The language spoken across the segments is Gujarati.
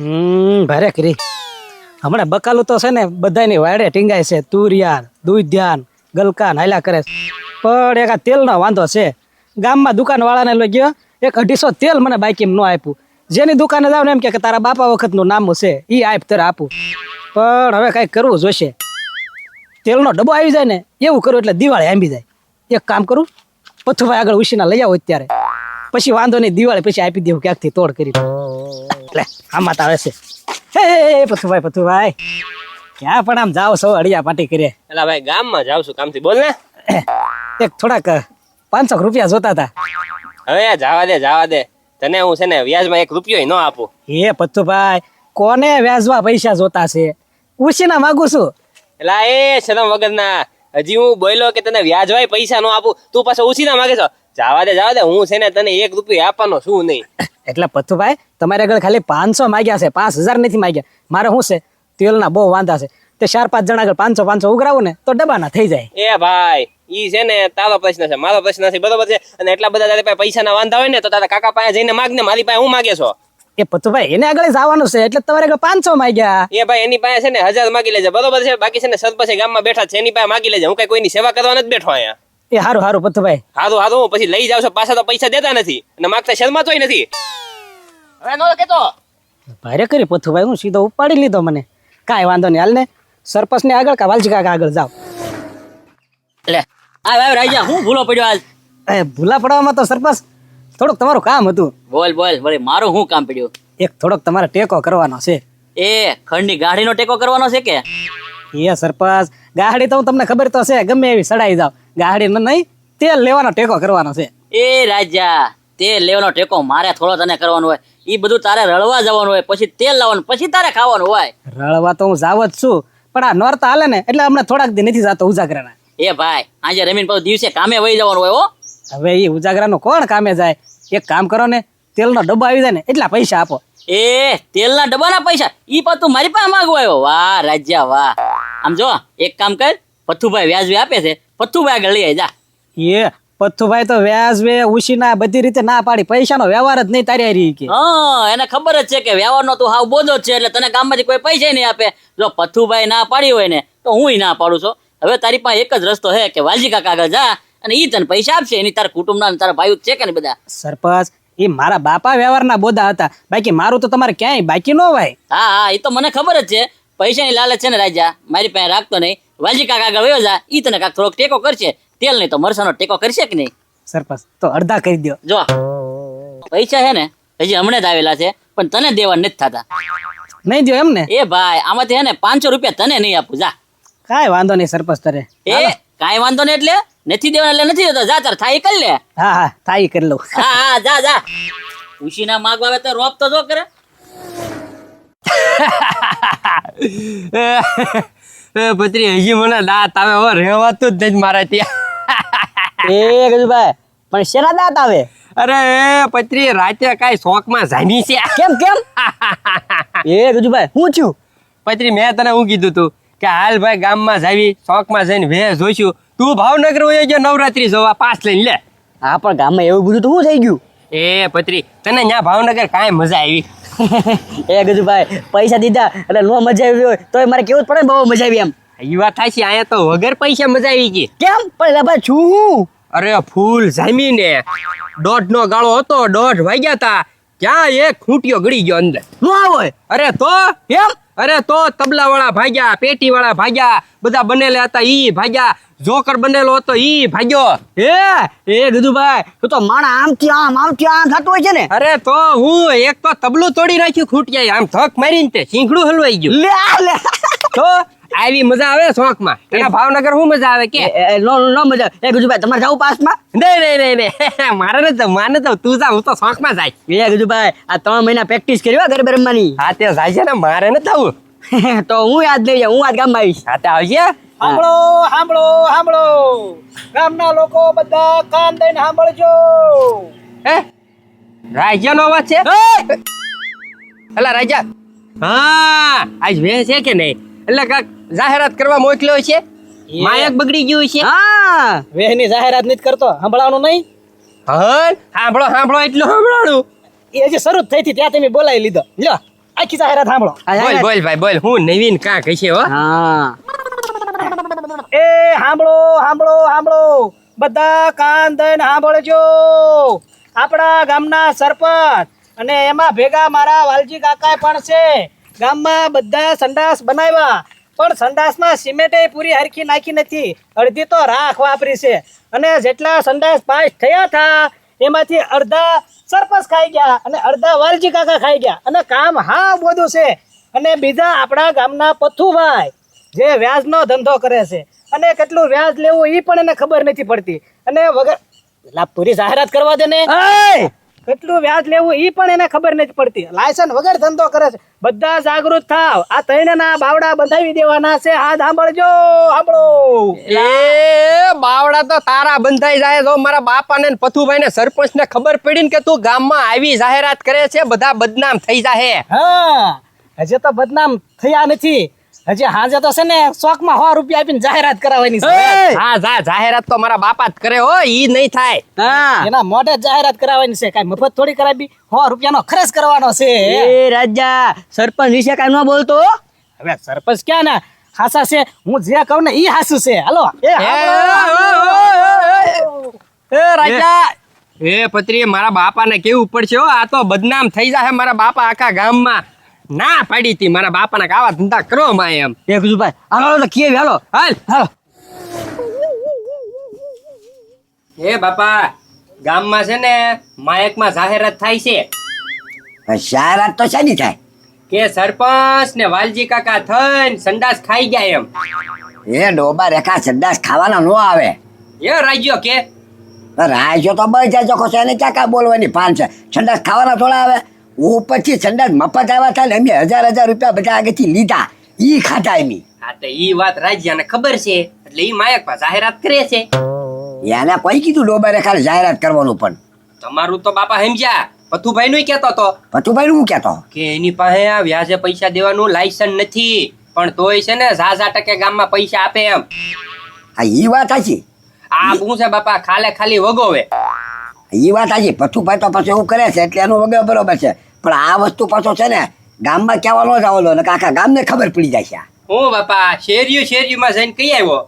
ભારે કરી હમણાં બકાલું તો છે ને બધાની વાડે ટીંગાય છે. તુરિયાન દૂધિયાન ગલકાન હાલ્યા કરે છે. પણ એક આ તેલનો વાંધો છે. ગામમાં દુકાન વાળાને લઈ ગયો, એક 250 તેલ મને બાઈકીમાં ન આપ્યું. જેની દુકાને જાવ ને એમ કે તારા બાપા વખતનું નામું છે, એ આપ તારે આપું. પણ હવે કાંઈક કરવું જોઈશે. તેલનો ડબ્બો આવી જાય ને એવું કરું એટલે દિવાળી આંબી જાય. એક કામ કરું, પથુભાઈ આગળ ઉછીના લઈ આવો અત્યારે, પછી વાંધો નહીં, દિવાળી પછી આપી દેવું ક્યાંકથી તોડ કરી. એટલે આમાં તો આવે છે. હે પથુભાઈ ક્યાં પણ આમ જાવ છો અડિયા પાટી કરીએ? એલા ભાઈ ગામમાં જાવ છું કામથી, બોલ ને. એક થોડાક 500 રૂપિયા જોતા હતા. હવે જાવા દે તને હું છે ને વ્યાજમાં 1 રૂપિયો ન આપું. હે પથુભાઈ, કોને વ્યાજમાં પૈસા જોતા છે? ઉછીના માંગુ છું. એલા એ શરમ વગરના, હજી હું બોલ્યો કે તને વ્યાજવાય પૈસા ન આપું, તું પાછો ઉછીના માંગે છો? જાવા દે, હું છે ને તને 1 રૂપિયો આપવાનો શું નહીં. એટલે પથુભાઈ તમારે આગળ ખાલી 500 માંગ્યા છે, 5000 નથી માંગ્યા. મારે શું છે, તેલના બહુ વાંધા છે. તે 4-5 જણા આગળ 500 ઉઘરાવું ને તો ડબ્બાના થઈ જાય. એ ભાઈ ઈ છે ને તારો પ્રશ્ન છે, મારો પ્રશ્ન નથી, બરોબર છે? અને એટલા બધા તારી પાસે પૈસાના વાંધા હોય ને તો તારા કાકા પાસે જઈને માગ ને, મારી પાસે હું માગે છો? એ પથુભાઈ એને આગળ જવાનું છે એટલે તમારે આગળ 500 માંગ્યા. એ ભાઈ એની પાસે છે ને 1000 માગી લેજે, બરોબર છે? બાકી છે ને સરપંચ ગામમાં બેઠા છે, એની પાસે માગી લેજે. હું કઈ કોઈની સેવા કરવા નથી બેઠો અહીંયા. એ હારું પથુભાઈ. હારું પછી લઈ જાવ છો, પાછા તો પૈસા દેતા નથી અને માગતા શરમાતોય નથી. હવે નો કેતો ભારે કરી પથુભાઈ, હું સીધો ઉપાડી લીધો મને. કાંઈ વાંધો નહીં, હાલ ને સરપંચ ને આગળ કા વાલજી કાકા આગળ જાવ. એટલે આ ભાઈ રાજા હું ભૂલો પડ્યો આજ? ભૂલા પડવામાં તો સરપંચ થોડુંક તમારું કામ હતું. બોલ વળી મારું શું કામ પડ્યું? એક થોડોક તમારે ટેકો કરવાનો છે. એ ખંડની ગાડીનો ટેકો કરવાનો છે કે? એ સરપંચ, ગાડી તો તમને ખબર તો છે, ગમે એવી સડાઈ જાવ, ગાડી નહીં તેલ લેવાનો ટેકો કરવાનો છે. એ રાજા, તેલ લેવાનો ટેકો મારે થોડો તને કરવાનો હોય, ઈ બધું તારે રળવા જવાનું હોય, પછી તેલ લાવવાનું, પછી તારે ખાવાનું હોય. રળવા તો હું જાવ જ છું, પણ આ નોરતા હાલે ને એટલે હમણાં થોડાક દી નથી જતો ઉજાગરાના. એ ભાઈ આજે રમીન પછી દિવસે કામે વહી જવાનું હોય. હો હવે એ ઉજાગરાનું કોણ કામે જાય? એક કામ કરો ને, તેલનો ડબ્બો આવી જાય ને એટલા પૈસા આપો. એ તેલના ડબ્બાના પૈસા ઈ પણ તું મારી પાસે માંગવા આવ્યો? વાહ રાજા વાહ. આમ જો એક કામ કર, પથ્થુભાઈ વ્યાજબી આપે છે, પથ્થુભાઈ આગળ લઈ આવી જા. એ પથ્થુભાઈ તો વ્યાજબે ઉછીના બધી રીતે ના પાડી, પૈસાનો વ્યવહાર જ નહીં તારી હારી કે. હા એને ખબર જ છે કે વ્યવહારનો તું હાવ બોધો જ છે, એટલે તને ગામમાંથી કોઈ પૈસા નહીં આપે. જો પથ્થુભાઈ ના પાડી હોય ને તો હું ના પાડું છું. હવે તારી પાસે એક જ રસ્તો છે કે વાલજી કાકા આગળ જા અને ઈ તને પૈસા આપશે. એની તારા કુટુંબના તારા ભાઈઓ છે કે ને બધા? સરપંચ, એ મારા બાપા વ્યવહારના બોધા હતા, બાકી મારું તો તમારે ક્યાંય બાકી ન હોય. હા એ તો મને ખબર જ છે. પૈસાની લાલચ છે ને રાજા, મારી પાસે રાખતો નહીં. વાલજી કાકા આગળ વયો જા, ઈ તને કાંક થોડોક ટેકો કરશે. તેલ નહીં તો મરસાનો ટેકો કરશે કે નહીં? સરપંચ તો અડધા કરી દો. જો પૈસા છે ને હજી હમણાં જ આવેલા છે, પણ તને દેવા નથી થતા. નહીં દો એમ ને? એ ભાઈ આમાંથી છે ને 500 રૂપિયા તને નહીં આપું. જા. કાંઈ વાંધો નહીં સરપંચ તારે. એ કાંઈ વાંધો નહીં એટલે નથી દેવાના એટલે નથી દેતો. જા તાર થાય કરી લે. હા થાય કરી લઉં. હા જા. ખુશીના માગવા આવે તો રોપ તો જો કરે. પત્રી હજી મને દાંત આવે, હવે રહેવાતું જ નથી મારા ત્યાં. એ ગજુભાઈ, પણ શેના દાંત આવે? અરે પત્રી રાતે કાંઈ શોખમાં જામી છે. કેમ એ ગજુભાઈ શું થયું? પત્રી મેં તને હું કીધું તું કે હાલ ભાઈ ગામમાં જાવી, શોખમાં જઈને વેહ જોઈશું. તું ભાવનગર હોય ગયો નવરાત્રી જોવા, પાસ લઈને લે. હા પણ ગામમાં એવું બધું તો શું થઈ ગયું? એ પત્રી તને ત્યાં ભાવનગર કાંઈ મજા આવી? એ ગજુભાઈ પૈસા દીધા એટલે નો મજા આવી હોય તો મારે કેવું જ પડે, બહુ મજા આવી એમ. એ વાત થાય છે, અહીંયા તો વગર પૈસા મજા આવી ગઈ. કેમ પણ ભાઈ છું? અરે ફૂલ જામીને 1:30 ગાળો હતો, 1:30 વાગ્યા તા, ક્યાં એક ખૂંટિયો ગળી ગયો અંદર. નો હોય? અરે તો એમ? અરે તો તબલા વાળા ભાગ્યા, પેટી વાળા ભાગ્યા, બધા બનેલા હતા ઈ ભાગ્યા, જોકર બનેલો હતો ઈ ભાગ્યો. એ ગજુભાઈ તું તો માણા આમથી આમ થતું હોય છે ને. અરે તો હું એક તો તબલું તોડી નાખ્યું ખૂંટિયા, આમ ધક મારીને તે સિંગડું હલવાઈ ગયું. લે તો આવી મજા આવે શોખમાં. એના ભાવનગર શું મજા આવે કે? નો મજા. એ ગજુભાઈ તમારે જાવ પાસમાં? નહીં મારે નથી જવું, મારે નથી. તું જા, હું તો શોખમાં જાય. એ ગજુભાઈ આ 3 મહિના પ્રેક્ટિસ કરી ગરબે રમવાની. હા તે જાય છે ને, મારે નથી આવું. તો હું યાદ લઈ જાઉં, હું આજ ગામમાં આવીશ. હા તે આવજે. સાંભળો ગામના લોકો બધા કાન દઈને સાંભળજો. રાજાનો અવાજ છે? અલા રાજા, હા આજ વે છે કે નહીં? એટલે કાક જાહેરાત કરવા મોકલ્યો છે, માયક બગડી ગયું છે. હા વેહની જાહેરાત નથી કરતો, સાંભળવાનું નહીં. હા સાંભળો એટલું સાંભળવાનું. એ હજી શરૂ થઈ હતી ત્યાં તમે બોલાવી લીધો. લ્યો આખી જાહેરાત સાંભળો બોલ બોલ ભાઈ બોલ, હું નવીન કાંક હશે હો. હા એ સાંભળો સાંભળો સાંભળો બધા કાન દઈને સાંભળજો. આપણા ગામના સરપંચ અને એમાં ભેગા મારા વાલજી કાકા પણ છે. ગામમાં બધા સંડાસ બનાવ્યા, પણ સંડાસમાં સિમેન્ટે પૂરી હરખી નાખી નથી, અડધી તો રાખ વાપરી છે. અને જેટલા સંડાસ પાસ થયા હતા એમાંથી અડધા સરપંચ ખાઈ ગયા અને અડધા વાલજી કાકા ખાઈ ગયા. અને કામ હા બધું છે. અને બીજા આપણા ગામના પથ્થુભાઈ જે વ્યાજનો ધંધો કરે છે, અને કેટલું વ્યાજ લેવું એ પણ એને ખબર નથી પડતી. અને વગર લા પૂરી જાહેરાત કરવા દે ને. કેટલું વ્યાજ લેવું એ પણ એને ખબર નથી પડતી. લાયસન્સ વગર ધંધો કરે છે. બધા જાગૃત થાવ. આ ત્રણેના બાવડા બંધાવી દેવાના છે. હા સાંભળજો સાંભળો. એ બાવડા તો તારા બંધાઈ જાય. જો મારા બાપાને ને પથુભાઈ ને સરપંચ ને ખબર પડી ને કે તું ગામમાં આવી જાહેરાત કરે છે, બધા બદનામ થઈ જાય. હા હજી તો બદનામ થયા નથી. હજી હાજે તો છે ને શોખમાં 100 રૂપિયા આપીને જાહેરાત કરાવવાની છે. હા જા, જાહેરાત તો મારા બાપા જ કરે હો, ઈ નહીં થાય. હા એના મોઢે જ જાહેરાત કરાવવાની છે. કાંઈ મફત થોડી કરાવી. 100 રૂપિયાનો ખર્ચ કરવાનો છે. એ રાજા સરપંચ વિશે કાઈ ન બોલતો. હવે સરપંચ ક્યાં ને હાસા છે. હું જે કહું ને ઈ હાસુ છે. હાલો એ એ રાજા, એ પત્રી મારા બાપાને કેવું પડશે હો, આ તો બદનામ થઈ જાય મારા બાપા આખા ગામમાં. ના પાડી હતી મારા બાપાને કે આવા ધંધા કરો માં એમ. એક ભાઈ હાલો તો કીએ હાલો. હાલ હાલો. એ બાપા, ગામમાં છે ને માયકમાં જાહેરાત થાય છે જાહેરાત તો શાની થાય? કે સરપંચ ને વાલજી કાકા થઈને સંડાસ ખાઈ ગયા એમ. એ ડોબા રેખા સંડાસ ખાવાના નો આવે. એ રાજ્યો કે રાજો તો બસ જાય ચોખ્ખો છે, એને ક્યાં કાંઈ બોલવાની પાન છે. સંડાસ ખાવાના થોડા આવે. ઉપરથી સંડાસ મફત આવ્યા હતા ને અમે 1000 રૂપિયા બધા આગળથી લીધા, ઈ ખાતા એમી. હા તો ઈ વાત રાજ્યાને ખબર છે એટલે ઈ માયકમાં જાહેરાત કરે છે. એને કોઈ કીધું ડોબા રેખા જાહેરાત કરવાનું? પણ તમારું તો બાપા સમજ્યા. પથુભાઈ નું કેતો તો પતુભાઈ હું કહેતો કે એની પાસે આ વ્યાજે પૈસા દેવાનું લાયસન્સ નથી, પણ તોય છે ને 1000% ગામમાં પૈસા આપે એમ. હા ઈ વાત સાચી. આ શું છે બાપા, ખાલી વગોવે. ઈ વાત સાચી. પતુભાઈ તો પછી એવું કરે છે એટલે એનું વગર બરોબર છે. પણ આ વસ્તુ પાછો છે ને ગામમાં કહેવાનો જ આવેલો ને આખા ગામને ખબર પડી જાય છે. હું બાપા શેરીમાં જઈને કઈ આવ્યો.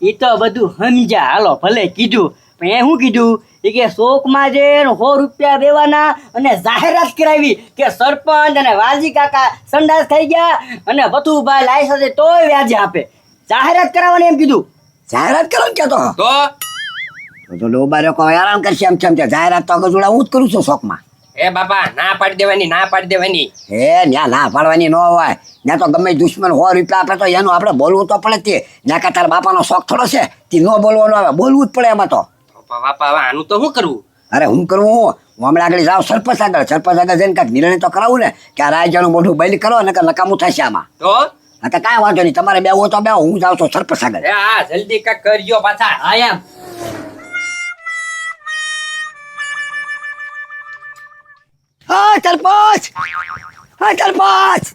એ તો બધું સમજ્યા. હાલો ભલે કીધું, પણ એ શું કીધું એ કે શોકમાં જે 100 રૂપિયા દેવાના અને જાહેરાત કરાવી કે સરપંચ અને વાલજી કાકા સંડાસ થઈ ગયા અને ભથુભાઈ લાયસન્સ તોય વ્યાજે આપે. જાહેરાત કરાવવાની એમ કીધું. જાહેરાત કરો ને કહેતો તો ડોબા રેખો હેરાન કરશે એમ છે. જાહેરાત તો ગજુડા હું જ કરું છું શોખમાં. એ બાપા ના પાડી દેવાની, ના પાડી દેવાની. ન્યા ના પાડવાની ન હોય. ત્યાં તો ગમે દુશ્મન 100 રૂપિયા આપે તો એનું આપણે બોલવું તો પડે. તે ત્યાં કા તારા બાપાનો શોખ થોડો છે તે ન બોલવાનો આવે, બોલવું જ પડે એમાં તો. બાપા હવે આનું તો શું કરવું? અરે હું કરવું, હું હમણાં આગળ જાઉં સરપંચ આગળ જઈને કાંઈક નિર્ણય તો કરાવું ને કે આ રાજ્યનું મોઢું બંધ કરો ને નકામું થશે આમાં. તો હા તો કાંઈ વાંધો નહીં, તમારે બેહો તો બેહો, હું જાઉં છું સરપંચ આગળ. હા જલ્દી કાક કરજો પાછા. હા એમ હા સરપંચ, હા સરપંચ,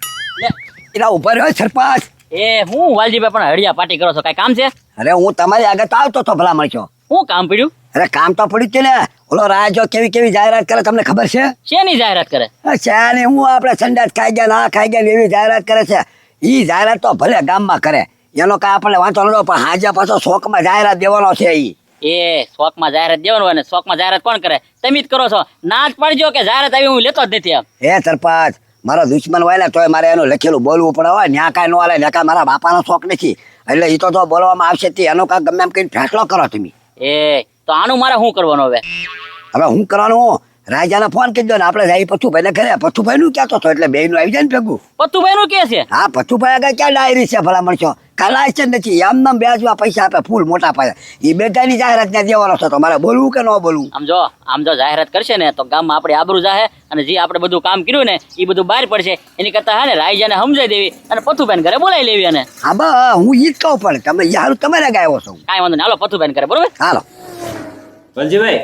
એના ઉપર હોય સરપંચ. એ હું વાલજીભાઈ પણ હળિયા પાર્ટી કરો છો, કઈ કામ છે? અરે હું તમારી આગળ તો આવતો તો ભલા મળશો. શું કામ પડ્યું? અરે કામ તો પડ્યું છે ને. ઓલો રાજો કેવી કેવી જાહેરાત કરે તમને ખબર છે? શેની જાહેરાત કરે? અચ્છા, ને હું આપણે સંડાસ ખાઈ ગયા ના ખાઈ ગયા એવી જાહેરાત કરે છે. ઈ જાહેરાત તો ભલે ગામમાં કરે, એનો કાંઈ આપણે વાંધો નતો, પણ હાજર પાછો શોખમાં જાહેરાત દેવાનો છે. ઈ એ શોખમાં જાહેરાત દેવાનું હોય ને શોખમાં જાહેરાત કોણ કરે? તમે જ કરો છો. ના જ પાડજો કે જાહેરાત આવી હું લેતો જ નથી એમ. હે સરપંચ, મારો દુશ્મન હોય ને તોય મારે એનું લખેલું બોલવું પડે. હોય ન્યા કાંઈ ન હાલે, ને કાંઈ મારા બાપાનો શોખ નથી એટલે એ તો બોલવામાં આવશે તે એનો કાંઈક ગમે એમ કઈ ફેસલો કરો તમે. એ તો આનું મારે શું કરવાનું હવે? હવે હું કરવાનું, રાજાને ફોન કરી દો ને આપણે જાય પથુભાઈ ને ઘરે. પથુભાઈ નું કહેતો હતો એટલે બે નું આવી જાય ને ભેગું. પથુભાઈ નું કે છે? હા પથુભાઈ આગળ ક્યાં ડાયરી છે ભલા મળશો? કાલાય છે નથી, એમને વ્યાજમાં પૈસા આપે ફૂલ મોટા પાયે. એ બેટાની જાહેરાત ત્યાં દેવાનો છે તો મારે બોલવું કે ન બોલવું? આમ જો જાહેરાત કરશે ને તો ગામમાં આપણે આબરૂ જાહે અને જે આપણે બધું કામ કર્યું ને એ બધું બહાર પડશે. એની કરતા હે ને રાયજાને સમજાઈ દેવી અને પથુભાઈ ઘરે બોલાવી લેવી. અને હા બસ હું ઈ જ કહું, પણ તમે યાર તમારે ગાયો છો. કાંઈ વાંધો નહીં, હાલો પથુભાઈ ઘરે. બરોબર? હાલો. વલજીભાઈ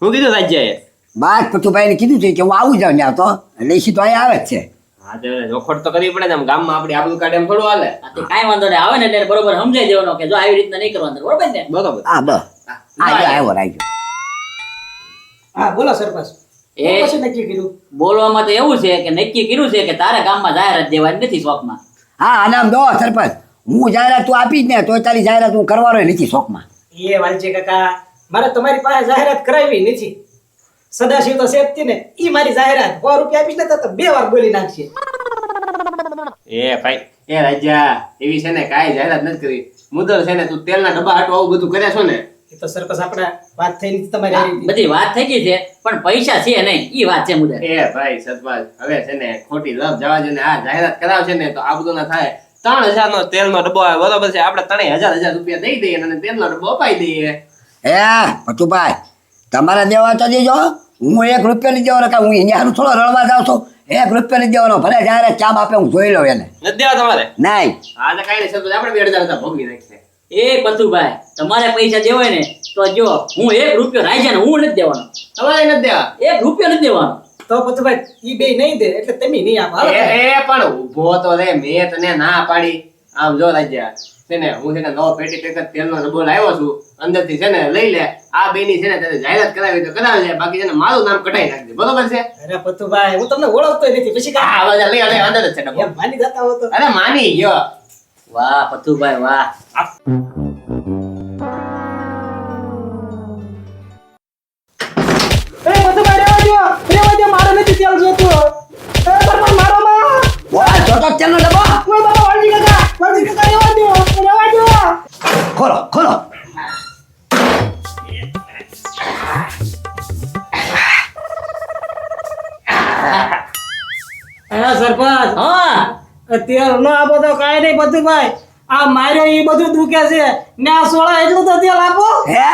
હું કીધું રાજ્યએ? બાદ પથુભાઈ ને કીધું છે કે હું આવું જાઉં ત્યાં તો એટલે સીધો અહીંયા આવે જ છે. હા તો જોખડ તો કરવી પડે ને, ગામમાં આપણી આબરૂ કાઢે એમ થોડું હાલે. કાંઈ વાંધો નહીં, આવે ને એટલે બરોબર સમજાઈ દેવાનો કે જો આવી રીતના નહીં કરવાનું. બરોબર ને? બરોબર. હા બસ આવ્યો રાજો. હા બોલો સરપંચ. એ પછી નક્કી કર્યું બોલવામાં તો એવું છે કે નક્કી કર્યું છે કે તારે ગામમાં જાહેરાત દેવાની નથી શોખમાં. હા આનામ દો સરપંચ, હું જાહેરાત તું આપી જ ને તોય તારી જાહેરાત હું કરવાનો નથી શોખમાં. એ વાલજી કાકા મારે તમારી પાસે જાહેરાત કરાવી નથી. સદાશિવ તો શેઠ ને ઈ મારી જાહેરાત 100 રૂપિયા આપીશ ને તો 2 વાર બોલી નાખશે. એ ભાઈ એ રાજા એવી છે ને કાંઈ જાહેરાત નથી કરી. મુદ્દલ છે ને તું તેલના ડબ્બા હાટું આવું બધું કરે છો ને. એ તો સરપંચ આપણા વાત થઈ નથી તમારી આવી હતી. બધી વાત થઈ ગઈ છે પણ પૈસા છે નહીં ઈ વાત છે મુદ્દે. એ ભાઈ સરપંચ હવે છે ને ખોટી લપ જવા દે ને આ જાહેરાત કરાવશે ને તો આ બધું ના થાય. 3000 નો તેલનો ડબ્બો આવે બરોબર છે, આપણે 3000 રૂપિયા દઈ દઈએ અને તેલનો ડબ્બો અપાઈ દઈએ. પતુભાઈ તમારે દેવા તો દેજો, હું 1 રૂપિયો નહીં દેવાનો. કાં હું અહીંયા હારું થોડો રળવા જાઉં છું. 1 રૂપિયો નહીં દેવાનો, ભલે જાહેરાત ચામ આપે હું જોઈ લઉં એને. નથી દેવા તમારે? નહીં આ તો કાંઈ નહીં સરપંચ, આપણે 2000 ભોગવી નાખીએ. એ પતુભાઈ તમારે પૈસા દેવાય ને તો જો હું 1 રૂપિયો રાખ્યા ને હું નથી દેવાનો. તમારે નથી દેવા? 1 રૂપિયો નથી દેવાનો. તો પતુભાઈ ઈ બે નહીં દે એટલે તમે નહીં આપો. હાલો. એ પણ ઊભો તો રે, મેં તને ના પાડી. આમ જો રાજા છે ને હું છે ને નવો પેટી પેક તેલનો ડબ્બો લાવ્યો છું, અંદરથી છે ને લઈ લે. આ બેની છે ને તને જાહેરાત કરાવી તો કરાવી લે, બાકી છે ને મારું નામ કઢાઈ નાખજે, બરોબર છે? અરે પતુભાઈ હું તમને ઓળખતો નથી પછી હા કાંઈ બધા લઈ લે, અંદર જ છે ડબ્બો. એમ માની જતા હો તો. અરે માની ગયો. વાહ પતુભાઈ વાહ. અરે પતુભાઈ રેવા દો મારે નથી તેલ જોતું. અરે સરપંચ મારો માં. ઓય જોતો તેલનો ડબ્બો ઓય બાબા વાલજી કાકા રેવા દો. ખોલો ખોલો. અરે સરપંચ હા તેલ નો આપો તો કાંઈ નહીં પતુભાઈ. આ મારે ઈ બધું દુખે છે ને આ સોળા એટલું તો તેલ આપો. હે